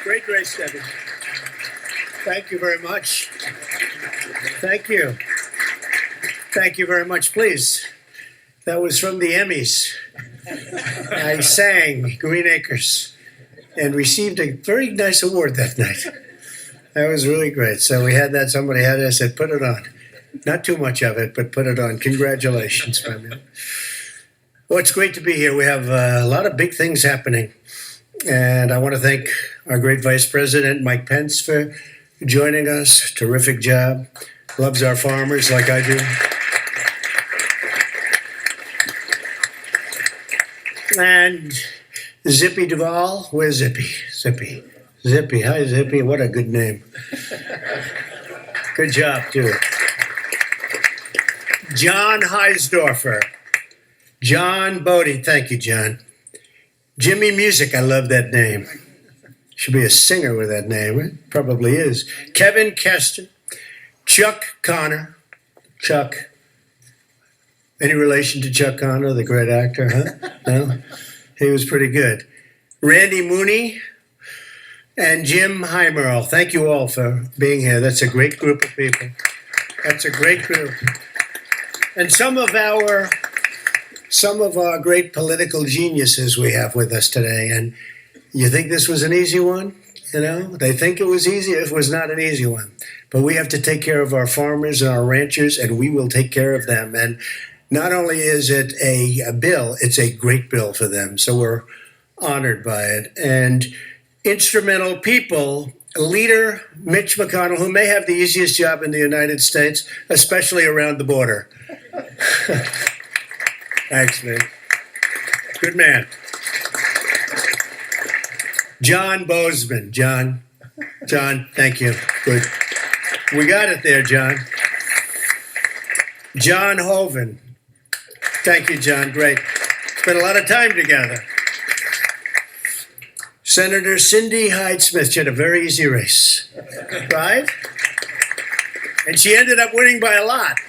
Great race, Debbie. Thank you very much. Thank you. Thank you very much. Please. That was from the Emmys. I sang Green Acres and received a very nice award that night. That was really great. So we had that. Somebody had it. I said, put it on. Not too much of it, but put it on. Congratulations, my man. Well, it's great to be here. We have a lot of big things happening. And I want to thank our great Vice President, Mike Pence, for joining us. Terrific job. Loves our farmers like I do. And Zippy Duvall. Where's Zippy? Zippy. Hi, Zippy. What a good name. Good job, too. John Heisdorfer. John Bodie. Thank you, John. Jimmy Music. I love that name. Should be a singer with that name. It probably is. Kevin Kester. Chuck Connor. Chuck. Any relation to Chuck Connor, the great actor, huh? No? He was pretty good. Randy Mooney and Jim Heimerl. Thank you all for being here. That's a great group of people. That's a great group. And some of our great political geniuses we have with us today. And you think this was an easy one? You know, they think it was easy. It was not an easy one. But we have to take care of our farmers and our ranchers, and we will take care of them. And not only is it a bill, it's a great bill for them. So we're honored by it. And instrumental people, leader Mitch McConnell, who may have the easiest job in the United States, especially around the border. Thanks, man. Good man. John Bozeman. John, thank you. Good. We got it there, John. John Hoven. Thank you, John. Great. Spent a lot of time together. Senator Cindy Hyde-Smith. She had a very easy race, right? And she ended up winning by a lot.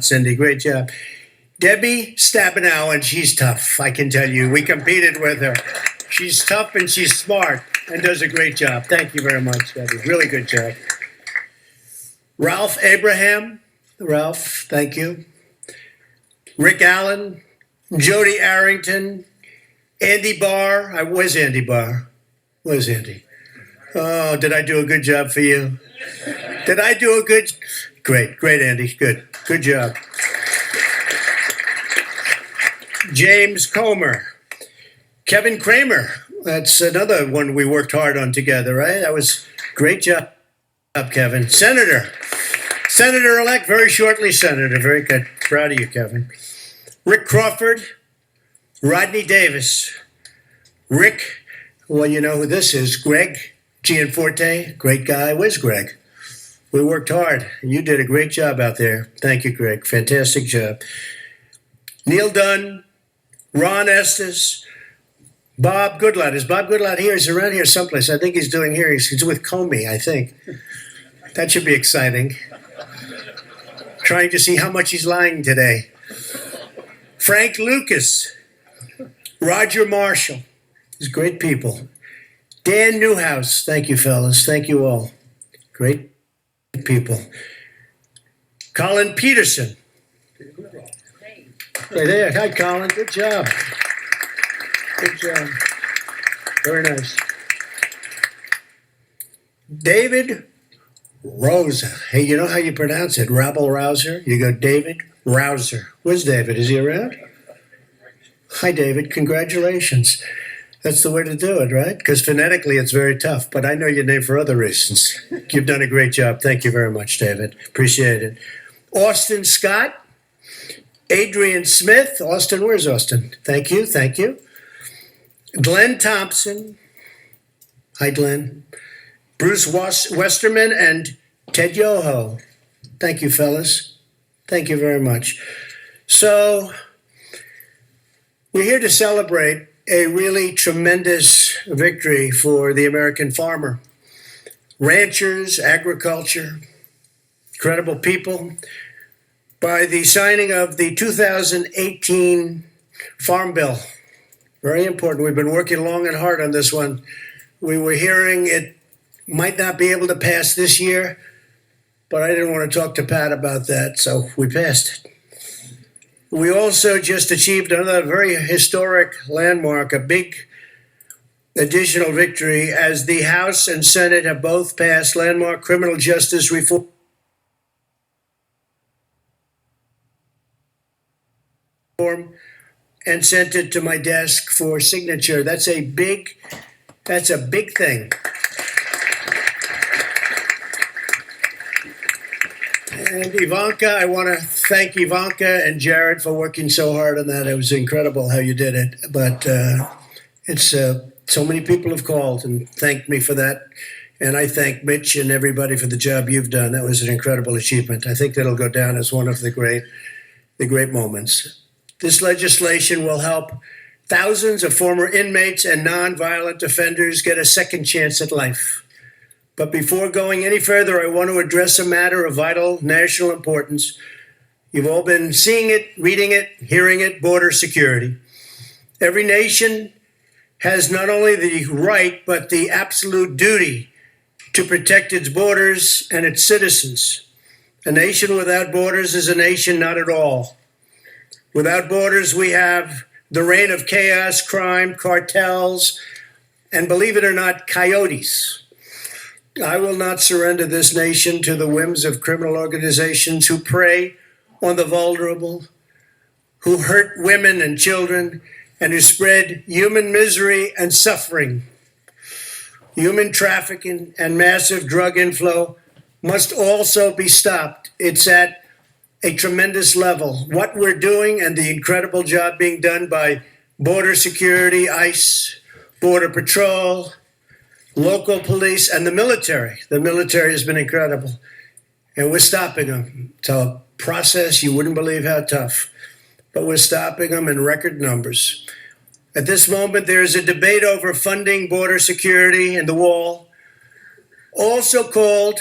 Cindy. Great job. Debbie Stabenow, and she's tough, I can tell you. We competed with her. She's tough and she's smart and does a great job. Thank you very much, Debbie. Really good job. Ralph Abraham. Ralph, thank you. Rick Allen, Jody Arrington, Andy Barr. Where's Andy Barr? Where's Andy? Oh, did I do a good job for you? Did I do a good? Great, Andy. Good job. James Comer, Kevin Kramer. That's another one we worked hard on together, right? That was great job, Kevin. Senator-elect, very shortly senator. Very good. Proud of you, Kevin. Rick Crawford, Rodney Davis. Rick, well, you know who this is. Greg Gianforte, great guy. Where's Greg? We worked hard. You did a great job out there. Thank you, Greg. Fantastic job. Neil Dunn, Ron Estes, Bob Goodlatte. Is Bob Goodlatte here? He's around here someplace. I think he's doing hearings. He's with Comey, I think. That should be exciting. Trying to see how much he's lying today. Frank Lucas, Roger Marshall. These great people. Dan Newhouse. Thank you, fellas. Thank you all. Great people. Colin Peterson. Right there. Hi, Colin. Good job. Very nice. David Rosa. Hey, you know how you pronounce it? Rabble-rouser? You go David Rouser. Where's David? Is he around? Hi, David. Congratulations. That's the way to do it, right? Because phonetically it's very tough, but I know your name for other reasons. You've done a great job. Thank you very much, David. Appreciate it. Austin Scott. Adrian Smith. Austin, where's Austin? Thank you. Glenn Thompson. Hi, Glenn. Bruce Westerman and Ted Yoho. Thank you, fellas. Thank you very much. So, we're here to celebrate a really tremendous victory for the American farmer. Ranchers, agriculture, incredible people. By the signing of the 2018 Farm Bill. Very important. We've been working long and hard on this one We were hearing it might not be able to pass this year, but I didn't want to talk to Pat about that, so we passed it. We also just achieved another very historic landmark, a big additional victory, as the House and Senate have both passed landmark criminal justice reform and sent it to my desk for signature. That's a big thing. And Ivanka, I want to thank Ivanka and Jared for working so hard on that. It was incredible how you did it. But it's so many people have called and thanked me for that. And I thank Mitch and everybody for the job you've done. That was an incredible achievement. I think that'll go down as one of the great moments. This legislation will help thousands of former inmates and nonviolent offenders get a second chance at life. But before going any further, I want to address a matter of vital national importance. You've all been seeing it, reading it, hearing it: border security. Every nation has not only the right, but the absolute duty to protect its borders and its citizens. A nation without borders is a nation not at all. Without borders, we have the reign of chaos, crime, cartels, and, believe it or not, coyotes. I will not surrender this nation to the whims of criminal organizations who prey on the vulnerable, who hurt women and children, and who spread human misery and suffering. Human trafficking and massive drug inflow must also be stopped. It's at a tremendous level. What we're doing and the incredible job being done by border security, ICE, Border Patrol, local police, and the military. The military has been incredible. And we're stopping them. It's a process you wouldn't believe how tough. But we're stopping them in record numbers. At this moment, there is a debate over funding border security and the wall, also called,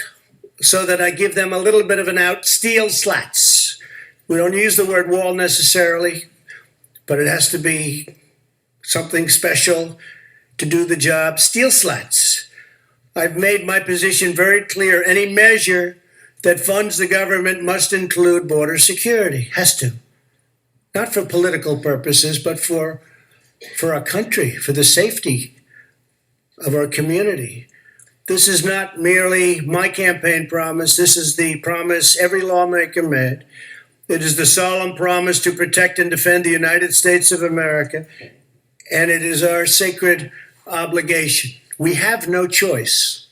so that I give them a little bit of an out, steel slats. We don't use the word wall necessarily, but it has to be something special to do the job. Steel slats. I've made my position very clear. Any measure that funds the government must include border security. Has to. Not for political purposes, but for our country, for the safety of our community. This is not merely my campaign promise. This is the promise every lawmaker made. It is the solemn promise to protect and defend the United States of America, and it is our sacred obligation. We have no choice.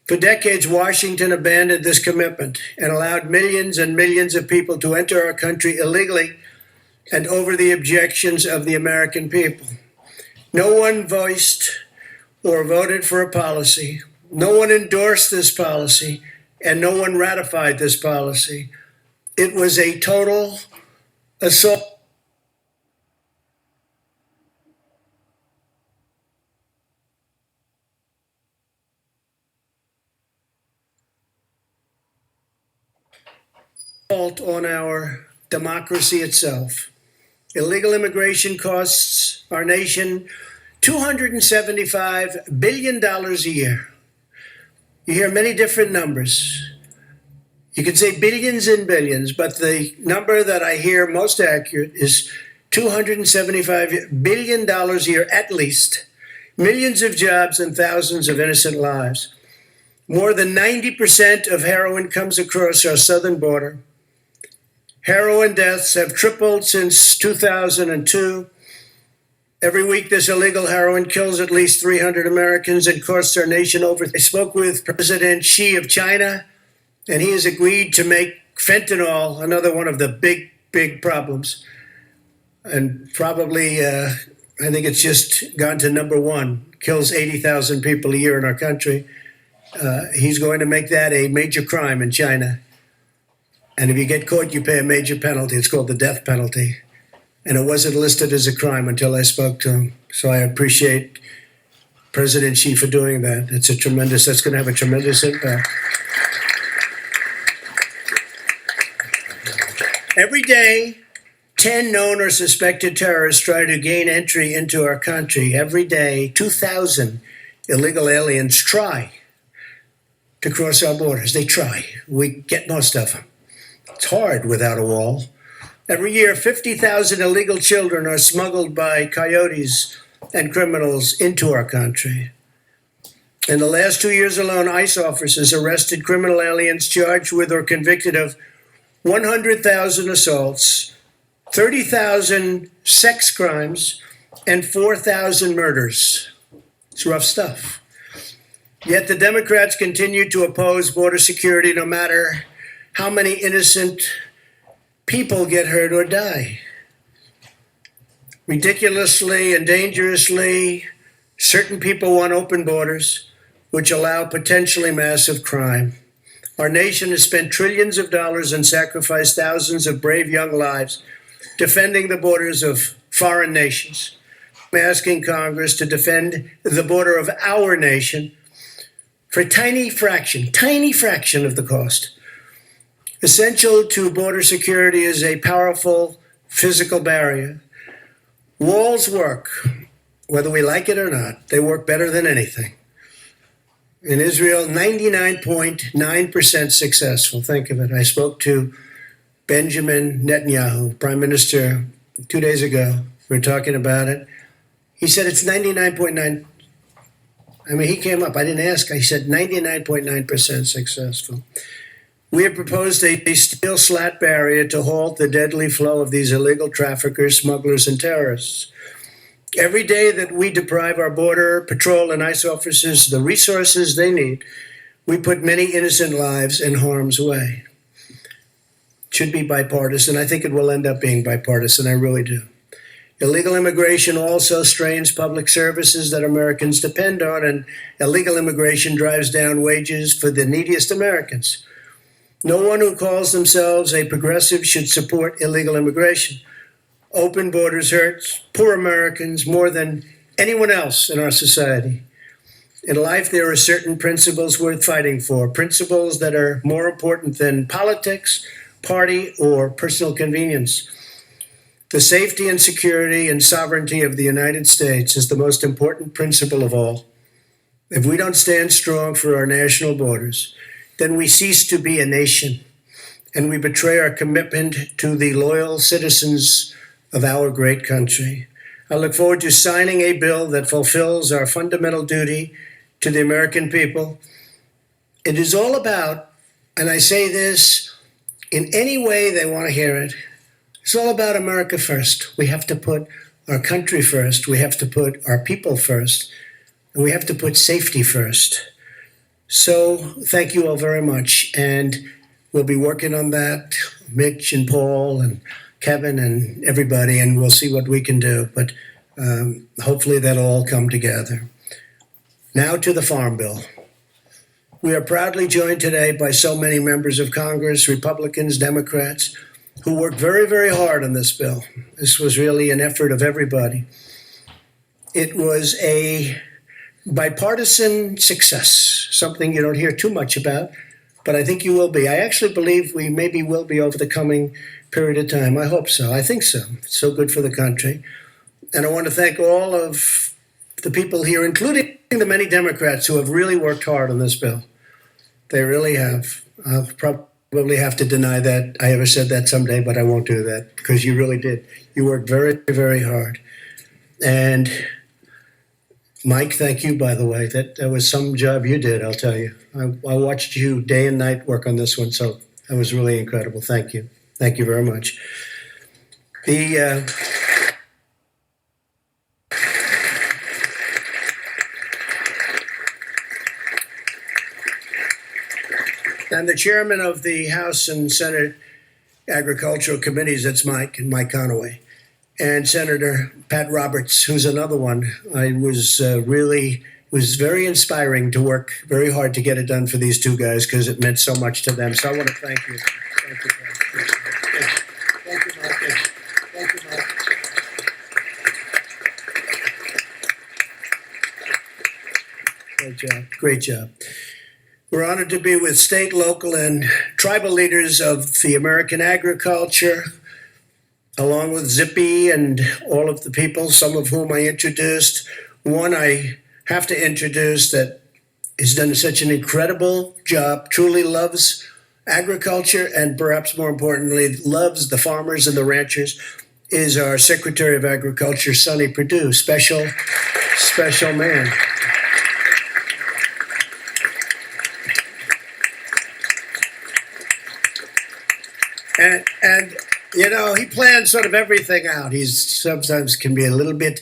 For decades, Washington abandoned this commitment and allowed millions and millions of people to enter our country illegally and over the objections of the American people. No one voiced or voted for a policy. No one endorsed this policy, and no one ratified this policy. It was a total assault on our democracy itself. Illegal immigration costs our nation $275 billion a year. You hear many different numbers. You could say billions and billions, but the number that I hear most accurate is $275 billion a year at least. Millions of jobs and thousands of innocent lives. More than 90% of heroin comes across our southern border. Heroin deaths have tripled since 2002. Every week, this illegal heroin kills at least 300 Americans and costs our nation over. I spoke with President Xi of China, and he has agreed to make fentanyl another one of the big problems. And probably, I think it's just gone to number one, kills 80,000 people a year in our country. He's going to make that a major crime in China. And if you get caught, you pay a major penalty. It's called the death penalty. And it wasn't listed as a crime until I spoke to him. So I appreciate President Xi for doing that. That's going to have a tremendous impact. Every day, 10 known or suspected terrorists try to gain entry into our country. Every day, 2,000 illegal aliens try to cross our borders. They try. We get most of them. It's hard without a wall. Every year, 50,000 illegal children are smuggled by coyotes and criminals into our country. In the last 2 years alone, ICE officers arrested criminal aliens charged with or convicted of 100,000 assaults, 30,000 sex crimes, and 4,000 murders. It's rough stuff. Yet the Democrats continue to oppose border security no matter how many innocent people get hurt or die. Ridiculously and dangerously, certain people want open borders, which allow potentially massive crime. Our nation has spent trillions of dollars and sacrificed thousands of brave young lives defending the borders of foreign nations. I'm asking Congress to defend the border of our nation for a tiny fraction of the cost. Essential to border security is a powerful physical barrier. Walls work, whether we like it or not. They work better than anything. In Israel, 99.9% successful. Think of it. I spoke to Benjamin Netanyahu, Prime Minister, 2 days ago. We were talking about it. He said it's 99.9. I mean, he came up. I didn't ask. He said 99.9% successful. We have proposed a steel slat barrier to halt the deadly flow of these illegal traffickers, smugglers, and terrorists. Every day that we deprive our border patrol and ICE officers the resources they need, we put many innocent lives in harm's way. It should be bipartisan. I think it will end up being bipartisan. I really do. Illegal immigration also strains public services that Americans depend on, and illegal immigration drives down wages for the neediest Americans. No one who calls themselves a progressive should support illegal immigration. Open borders hurts poor Americans more than anyone else in our society. In life, there are certain principles worth fighting for, principles that are more important than politics, party, or personal convenience. The safety and security and sovereignty of the United States is the most important principle of all. If we don't stand strong for our national borders, then we cease to be a nation, and we betray our commitment to the loyal citizens of our great country. I look forward to signing a bill that fulfills our fundamental duty to the American people. It is all about, and I say this in any way they want to hear it, it's all about America first. We have to put our country first. We have to put our people first. And we have to put safety first. So thank you all very much. And we'll be working on that, Mitch and Paul and Kevin and everybody, and we'll see what we can do. But hopefully that'll all come together. Now to the Farm Bill. We are proudly joined today by so many members of Congress, Republicans, Democrats, who worked very, very hard on this bill. This was really an effort of everybody. It was a bipartisan success, something you don't hear too much about, but I think you will be. I actually believe we maybe will be over the coming period of time. I hope so. I think so. It's so good for the country. And I want to thank all of the people here, including the many Democrats who have really worked hard on this bill. They really have. I'll probably have to deny that I ever said that someday, but I won't do that because you really did. You worked very, very hard. And Mike, thank you, by the way. That was some job you did, I'll tell you. I watched you day and night work on this one, so that was really incredible. Thank you. Thank you very much. And the chairman of the House and Senate Agricultural Committees, that's Mike and Mike Conaway, and Senator Pat Roberts, who's another one. I was was very inspiring to work very hard to get it done for these two guys because it meant so much to them. So I want to thank you. Thank you, Pat. Thank you, Mike. Thank you, Mike. Great job. Great job. We're honored to be with state, local, and tribal leaders of the American agriculture, along with Zippy and all of the people, some of whom I introduced. One I have to introduce that has done such an incredible job, truly loves agriculture, and perhaps more importantly, loves the farmers and the ranchers, is our Secretary of Agriculture, Sonny Perdue. Special man. And you know, he plans sort of everything out. He's sometimes can be a little bit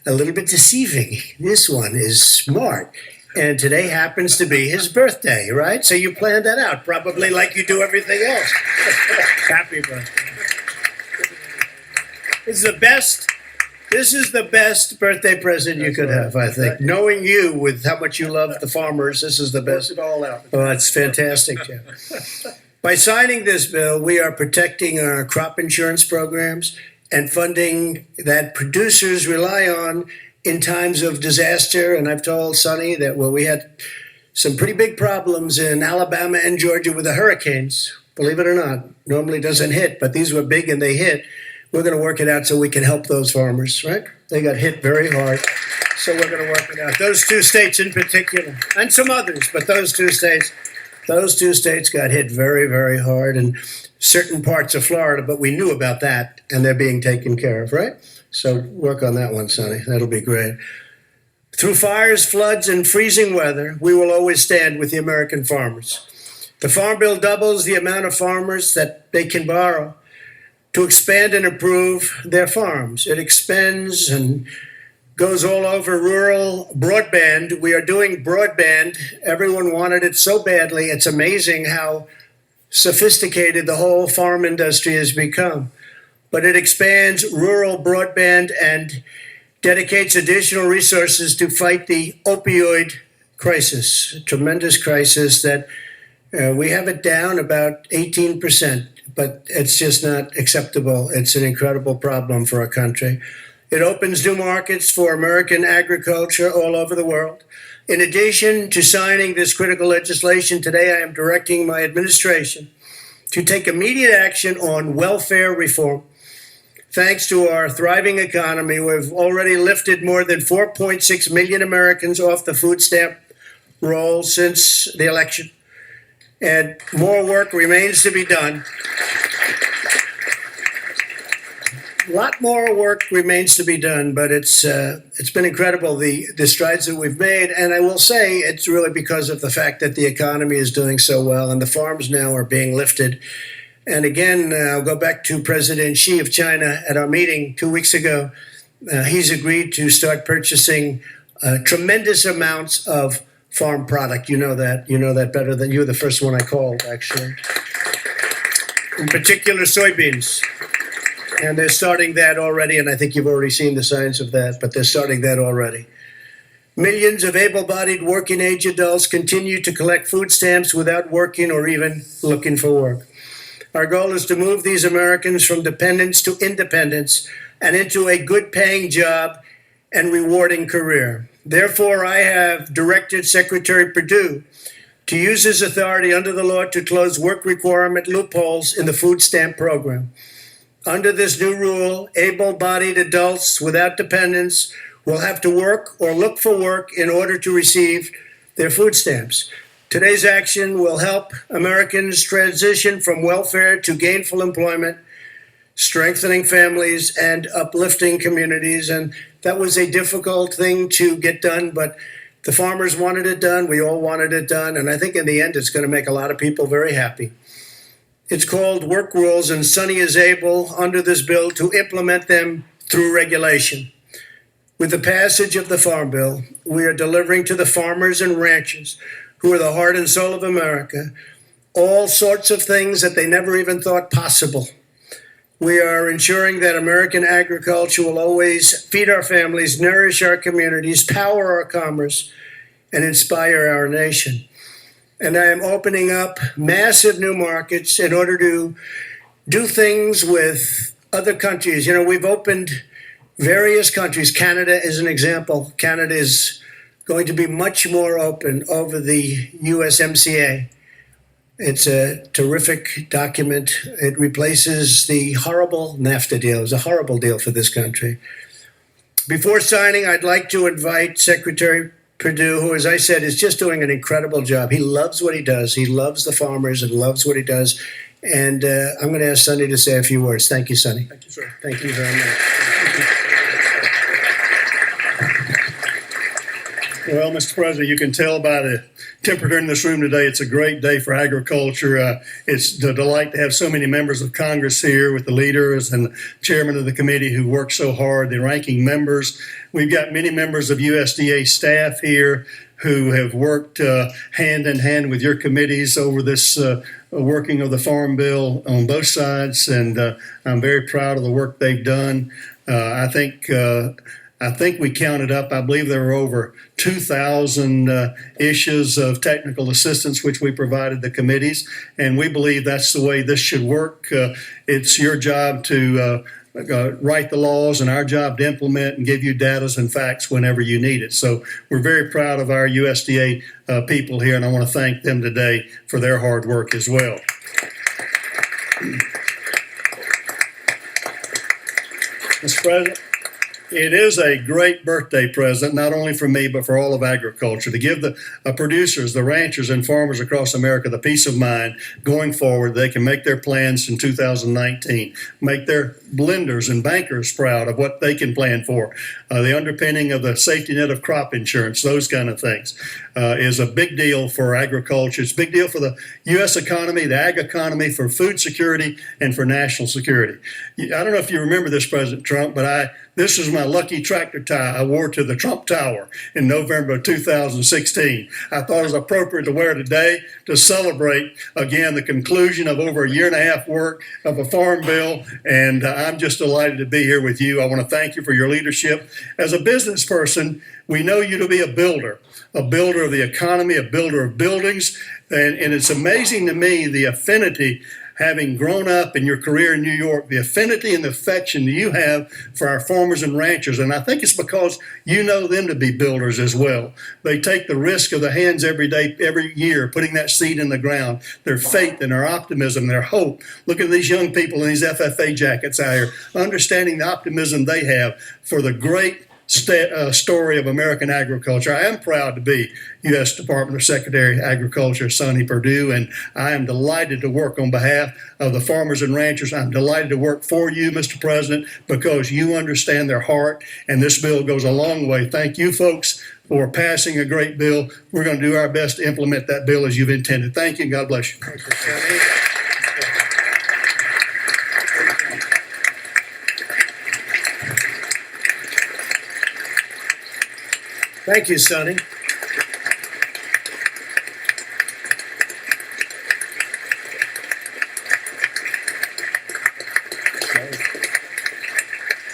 deceiving. This one is smart. And today happens to be his birthday, right? So you planned that out, probably like you do everything else. Happy birthday. This is the best birthday present you could have, I think. Knowing you with how much you love the farmers, this is the best. It all out. Oh, it's fantastic, Jeff. By signing this bill, we are protecting our crop insurance programs and funding that producers rely on in times of disaster. And I've told Sonny that, well, we had some pretty big problems in Alabama and Georgia with the hurricanes. Believe it or not, normally doesn't hit, but these were big and they hit. We're going to work it out so we can help those farmers, right? They got hit very hard, so we're going to work it out. Those two states in particular, and some others, but those two states got hit very, very hard, and certain parts of Florida, but we knew about that, and they're being taken care of, right? So work on that one, Sonny. That'll be great. Through fires, floods, and freezing weather, we will always stand with the American farmers. The Farm Bill doubles the amount of farmers that they can borrow to expand and improve their farms. It expands and goes all over rural broadband. We are doing broadband. Everyone wanted it so badly. It's amazing how sophisticated the whole farm industry has become. But it expands rural broadband and dedicates additional resources to fight the opioid crisis, a tremendous crisis that we have it down about 18%, but it's just not acceptable. It's an incredible problem for our country. It opens new markets for American agriculture all over the world. In addition to signing this critical legislation today, I am directing my administration to take immediate action on welfare reform. Thanks to our thriving economy, we've already lifted more than 4.6 million Americans off the food stamp roll since the election. And more work remains to be done. A lot more work remains to be done, but it's been incredible, the strides that we've made. And I will say it's really because of the fact that the economy is doing so well and the farms now are being lifted. And again, I'll go back to President Xi of China at our meeting 2 weeks ago. He's agreed to start purchasing tremendous amounts of farm product. You know that better than you. The first one I called, actually. In particular, soybeans. And they're starting that already, and I think you've already seen the signs of that, but they're starting that already. Millions of able-bodied working-age adults continue to collect food stamps without working or even looking for work. Our goal is to move these Americans from dependence to independence and into a good-paying job and rewarding career. Therefore, I have directed Secretary Perdue to use his authority under the law to close work requirement loopholes in the food stamp program. Under this new rule, able-bodied adults without dependents will have to work or look for work in order to receive their food stamps. Today's action will help Americans transition from welfare to gainful employment, strengthening families and uplifting communities. And that was a difficult thing to get done, but the farmers wanted it done. We all wanted it done. And I think in the end, it's going to make a lot of people very happy. It's called work rules, and Sonny is able, under this bill, to implement them through regulation. With the passage of the Farm Bill, we are delivering to the farmers and ranchers, who are the heart and soul of America, all sorts of things that they never even thought possible. We are ensuring that American agriculture will always feed our families, nourish our communities, power our commerce, and inspire our nation. And I am opening up massive new markets in order to do things with other countries. You know, we've opened various countries. Canada is an example. Canada is going to be much more open over the USMCA. It's a terrific document. It replaces the horrible NAFTA deal. It was a horrible deal for this country. Before signing, I'd like to invite Secretary Perdue, who, as I said, is just doing an incredible job. He loves what he does. He loves the farmers and loves what he does. And I'm going to ask Sonny to say a few words. Thank you, Sonny. Thank you, sir. Thank you very much. Well, Mr. President, you can tell by the temperature in this room today, it's a great day for agriculture. It's a delight to have so many members of Congress here with the leaders and the chairman of the committee who worked so hard, the ranking members. We've got many members of USDA staff here who have worked hand in hand with your committees over this working of the Farm Bill on both sides, and I'm very proud of the work they've done. I think we counted up, I believe there were over 2,000 issues of technical assistance which we provided the committees, and we believe that's the way this should work. It's your job to write the laws and our job to implement and give you data and facts whenever you need it. So we're very proud of our USDA people here, and I want to thank them today for their hard work as well. Mr. President, it is a great birthday present, not only for me, but for all of agriculture, to give the producers, the ranchers, and farmers across America the peace of mind going forward. They can make their plans in 2019, make their blenders and bankers proud of what they can plan for. The underpinning of the safety net of crop insurance, those kind of things, is a big deal for agriculture. It's a big deal for the U.S. economy, the ag economy, for food security, and for national security. I don't know if you remember this, President Trump, but this is my lucky tractor tie I wore to the Trump Tower in November of 2016. I thought it was appropriate to wear today to celebrate, again, the conclusion of over a year and a half work of a farm bill, and I'm just delighted to be here with you. I want to thank you for your leadership. As a business person, we know you to be a builder of the economy, a builder of buildings, and it's amazing to me the affinity, having grown up in your career in New York, the affinity and the affection that you have for our farmers and ranchers. And I think it's because you know them to be builders as well. They take the risk of the hands every day, every year, putting that seed in the ground, their faith and their optimism, their hope. Look at these young people in these FFA jackets out here, understanding the optimism they have for the great story of American agriculture. I am proud to be U.S. Department of Secretary of Agriculture, Sonny Perdue, and I am delighted to work on behalf of the farmers and ranchers. I'm delighted to work for you, Mr. President, because you understand their heart, and this bill goes a long way. Thank you, folks, for passing a great bill. We're going to do our best to implement that bill as you've intended. Thank you, and God bless you. Thank you, Sonny. Thank you, Sonny.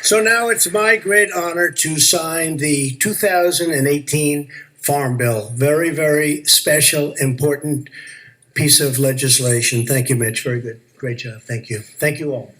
So now it's my great honor to sign the 2018 Farm Bill. Very, very special, important piece of legislation. Thank you, Mitch. Very good. Great job. Thank you. Thank you all.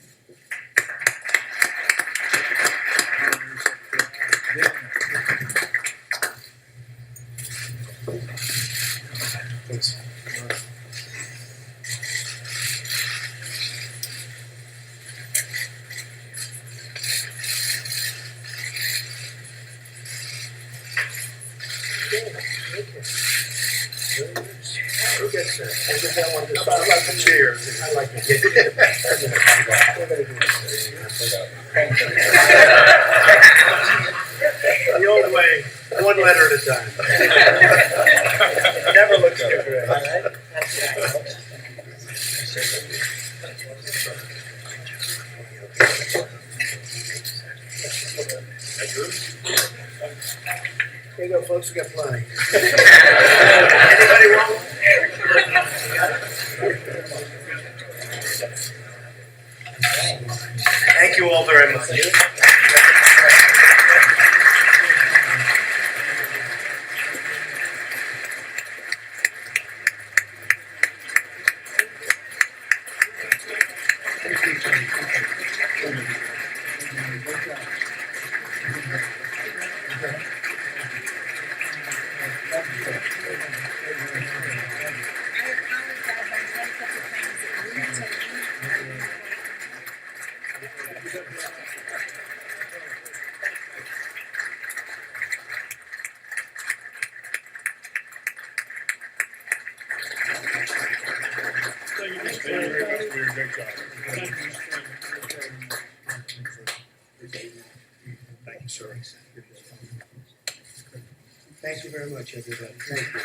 I like the chair. I like The old way, one letter at a time. Never looks good. Here you go, folks. We got plenty. Anybody want one? Thank you all very much. did a great job. Thank you, sir. Thank you very much, everybody. Thank you.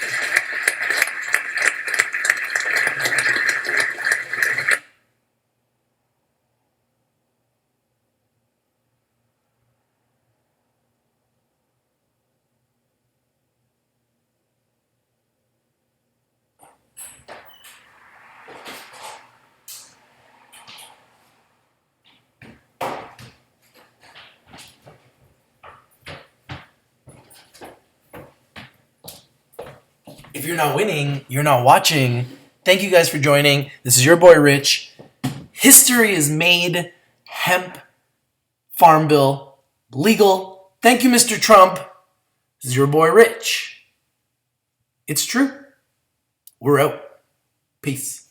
If you're not winning, you're not watching. Thank you guys for joining. This is your boy Rich. History is made. Hemp Farm Bill legal. Thank you, Mr. Trump. This is your boy Rich. It's true. We're out. Peace.